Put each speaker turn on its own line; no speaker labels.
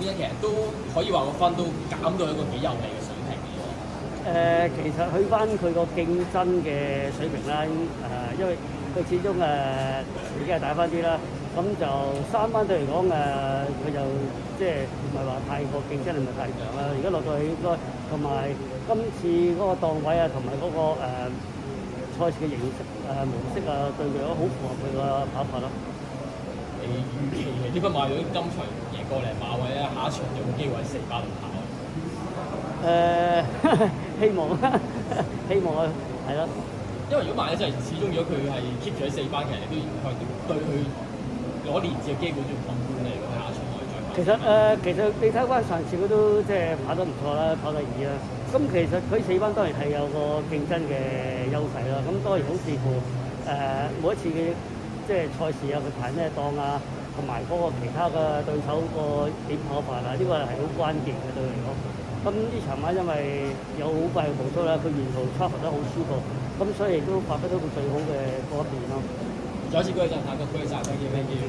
邊其實都可以話個分都減到一個幾有利嘅水平嘅喎。
其實去翻佢個競爭嘅水平啦，因為佢始終已經係大翻啲啦，咁就3班隊嚟講佢就即係唔係話太過競爭力唔係太強啦。而家落到去應該同埋今次嗰個檔位啊，同埋嗰個賽事嘅形式模式啊，對佢都好符合佢個跑法咯。
你預期呢匹馬如果今場贏過嚟馬位咧，下一場有冇機會喺4班度跑？
希望希望啊，係咯。
因為如果萬一真係始終如果佢係 keep 住喺4班，其實你都對佢攞連接嘅機會仲樂觀嚟㗎。下一場可以再跑。
其實你睇翻上次佢都即係跑得唔錯啦，跑第2啦。咁其實佢4班當然係有個競爭嘅優勢啦。咁當然好視乎每一次嘅即係賽事啊，佢排咩檔啊，同埋嗰個其他嘅對手個點跑法啊，呢個係好關鍵嘅對佢嚟講。咁呢場馬因為有好快嘅步速啦，佢沿途 travel 得好舒服，咁所以亦都發揮到佢最好嘅嗰一面咯。
再一次鼓勵讚，下個鼓勵讚，thank you，thank you。